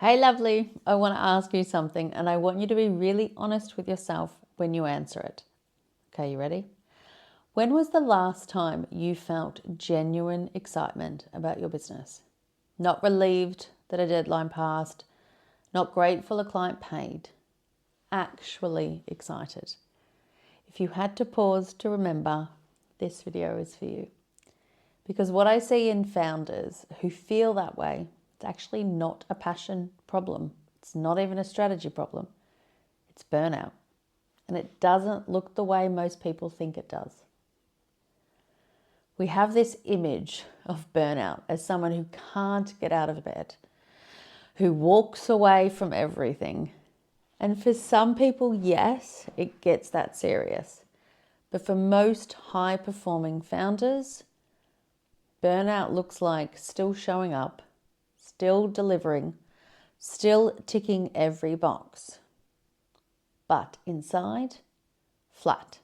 Hey, lovely. I want to ask you something, and I want you to be really honest with yourself when you answer it. Okay, you ready? When was the last time you felt genuine excitement about your business? Not relieved that a deadline passed, not grateful a client paid, actually excited. If you had to pause to remember, this video is for you. Because what I see in founders who feel that way, it's actually not a passion problem. It's not even a strategy problem. It's burnout. And it doesn't look the way most people think it does. We have this image of burnout as someone who can't get out of bed, who walks away from everything. And for some people, yes, it gets that serious. But for most high-performing founders, burnout looks like still showing up, still delivering, still ticking every box. But inside, flat,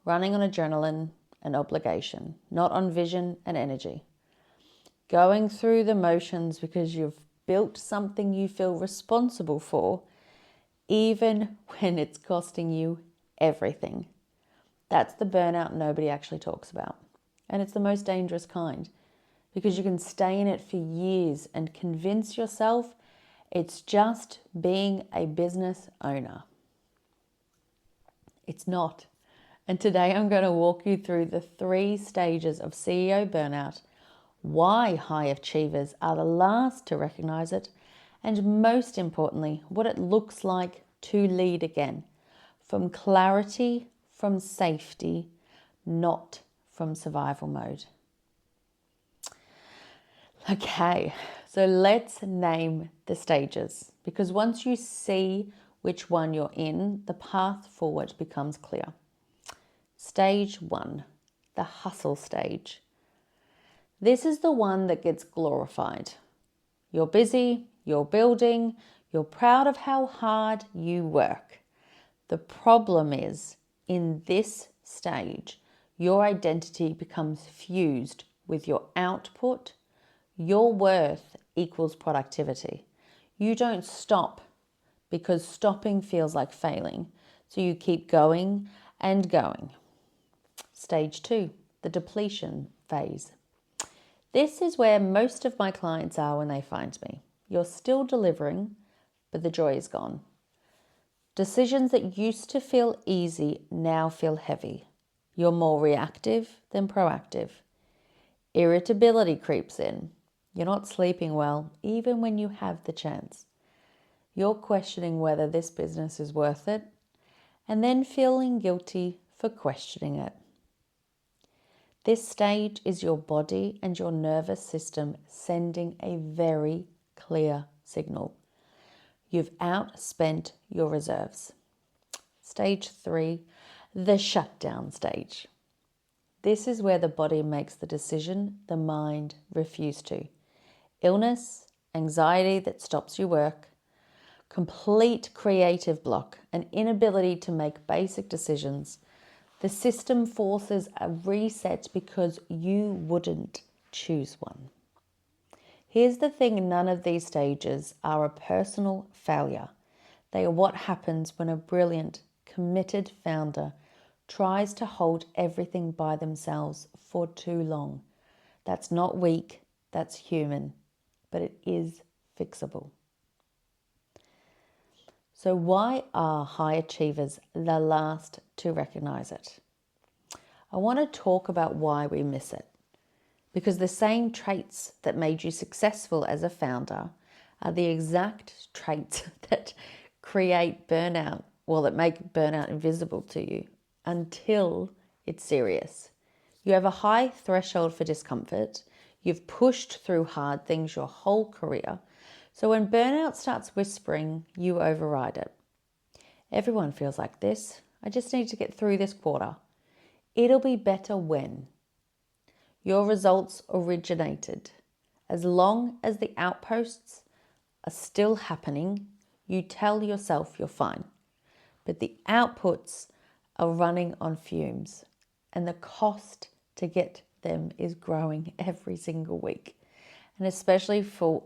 running on adrenaline and obligation, not on vision and energy. Going through the motions because you've built something you feel responsible for, even when it's costing you everything. That's the burnout nobody actually talks about. And it's the most dangerous kind because you can stay in it for years and convince yourself it's just being a business owner. It's not. And today I'm going to walk you through the 3 stages of CEO burnout, why high achievers are the last to recognize it, and most importantly, what it looks like to lead again. From clarity, from safety, not from survival mode. Okay, so let's name the stages, because once you see which one you're in, the path forward becomes clear. Stage 1, the hustle stage. This is the one that gets glorified. You're busy, you're building, you're proud of how hard you work. The problem is, in this stage, your identity becomes fused with your output. Your worth equals productivity. You don't stop because stopping feels like failing. So you keep going and going. Stage 2, the depletion phase. This is where most of my clients are when they find me. You're still delivering, but the joy is gone. Decisions that used to feel easy now feel heavy. You're more reactive than proactive. Irritability creeps in. You're not sleeping well, even when you have the chance. You're questioning whether this business is worth it, and then feeling guilty for questioning it. This stage is your body and your nervous system sending a very clear signal. You've outspent your reserves. Stage 3, the shutdown stage. This is where the body makes the decision the mind refused to. Illness, anxiety that stops you work, complete creative block, an inability to make basic decisions. The system forces a reset because you wouldn't choose one. Here's the thing, none of these stages are a personal failure. They are what happens when a brilliant, committed founder tries to hold everything by themselves for too long. That's not weak, that's human, but it is fixable. So why are high achievers the last to recognize it? I want to talk about why we miss it. Because the same traits that made you successful as a founder are the exact traits that create burnout, well, that make burnout invisible to you until it's serious. You have a high threshold for discomfort. You've pushed through hard things your whole career. So when burnout starts whispering, you override it. Everyone feels like this. I just need to get through this quarter. It'll be better when. Your results originated. As long as the outposts are still happening, you tell yourself you're fine. But the outputs are running on fumes, and the cost to get them is growing every single week. and especially for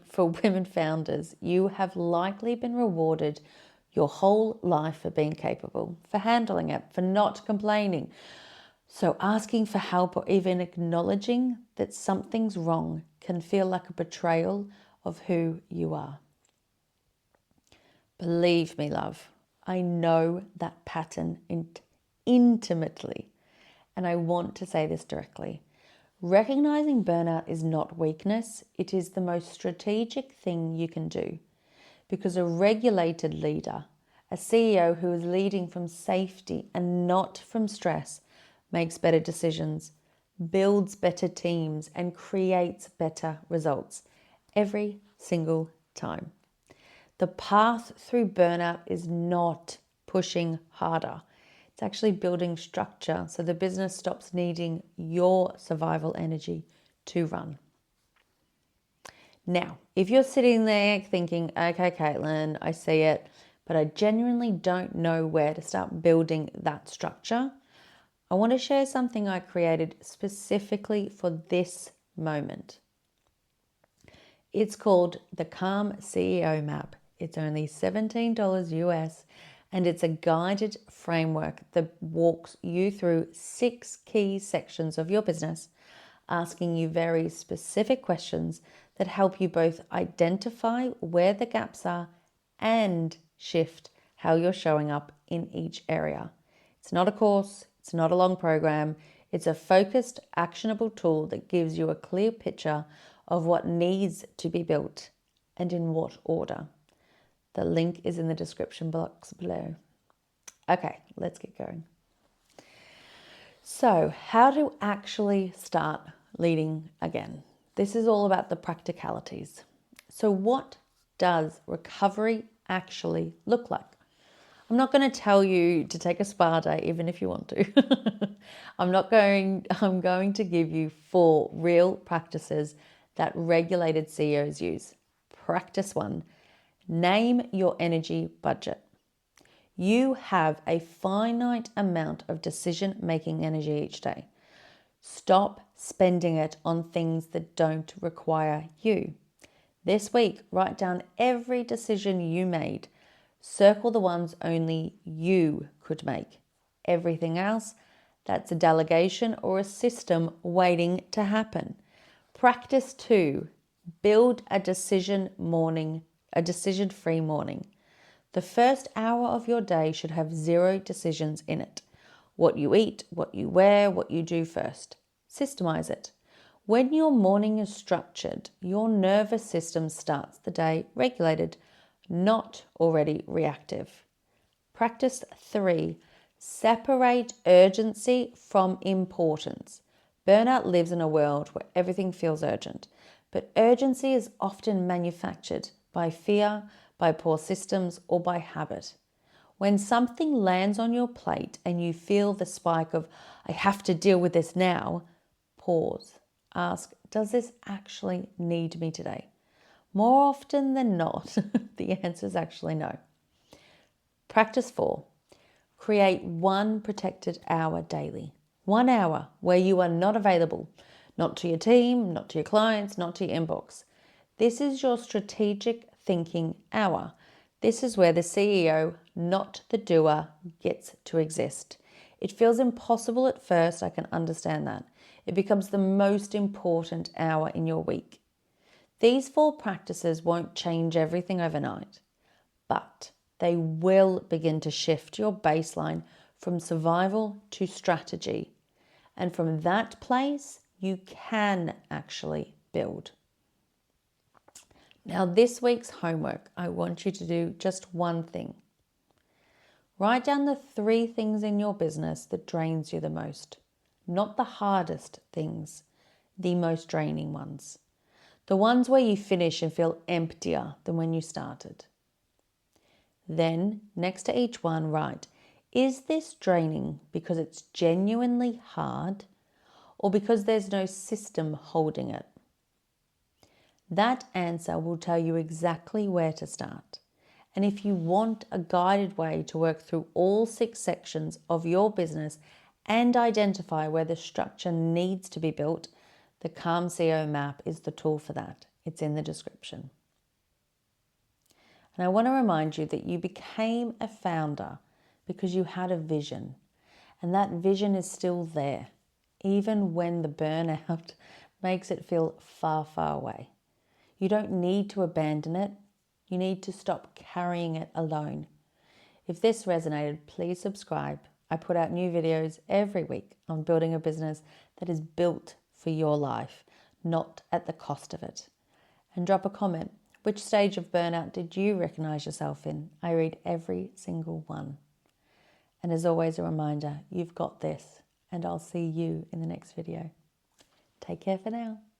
for women founders, you have likely been rewarded your whole life for being capable, for handling it, for not complaining. So asking for help or even acknowledging that something's wrong can feel like a betrayal of who you are. Believe me, love, I know that pattern intimately, and I want to say this directly. Recognizing burnout is not weakness, it is the most strategic thing you can do. Because a regulated leader, a CEO who is leading from safety and not from stress, makes better decisions, builds better teams, and creates better results every single time. The path through burnout is not pushing harder. It's actually building structure so the business stops needing your survival energy to run. Now, if you're sitting there thinking, okay, Kaitlyn, I see it, but I genuinely don't know where to start building that structure, I want to share something I created specifically for this moment. It's called the Calm CEO Map. It's only $17 US, and it's a guided framework that walks you through 6 key sections of your business, asking you very specific questions that help you both identify where the gaps are and shift how you're showing up in each area. It's not a course, it's not a long program, it's a focused, actionable tool that gives you a clear picture of what needs to be built and in what order. The link is in the description box below. Okay, let's get going. So, how to actually start leading again? This is all about the practicalities. So, what does recovery actually look like? I'm not going to tell you to take a spa day, even if you want to. I'm going to give you 4 real practices that regulated CEOs use. Practice 1, name your energy budget. You have a finite amount of decision-making energy each day. Stop spending it on things that don't require you. This week, write down every decision you made. Circle the ones only you could make. Everything else, that's a delegation or a system waiting to happen. Practice 2, build a decision-free morning. The first hour of your day should have 0 decisions in it. What you eat, what you wear, what you do first. Systemize it. When your morning is structured, your nervous system starts the day regulated, not already reactive. Practice 3, separate urgency from importance. Burnout lives in a world where everything feels urgent, but urgency is often manufactured by fear, by poor systems, or by habit. When something lands on your plate and you feel the spike of, I have to deal with this now, pause. Ask, does this actually need me today? More often than not, the answer is actually no. Practice 4, create 1 protected hour daily. 1 hour where you are not available, not to your team, not to your clients, not to your inbox. This is your strategic thinking hour. This is where the CEO, not the doer, gets to exist. It feels impossible at first, I can understand that. It becomes the most important hour in your week. These 4 practices won't change everything overnight, but they will begin to shift your baseline from survival to strategy. And from that place, you can actually build. Now, this week's homework, I want you to do just one thing. Write down the 3 things in your business that drains you the most. Not the hardest things, the most draining ones. The ones where you finish and feel emptier than when you started. Then, next to each one, write, is this draining because it's genuinely hard or because there's no system holding it? That answer will tell you exactly where to start. And if you want a guided way to work through all 6 sections of your business and identify where the structure needs to be built, The Calm CEO map is the tool for that. It's in the description. And I want to remind you that you became a founder because you had a vision. And that vision is still there, even when the burnout makes it feel far, far away. You don't need to abandon it. You need to stop carrying it alone. If this resonated, please subscribe. I put out new videos every week on building a business that is built for your life, not at the cost of it. And drop a comment. Which stage of burnout did you recognize yourself in? I read every single one. And as always, a reminder, you've got this, and I'll see you in the next video. Take care for now.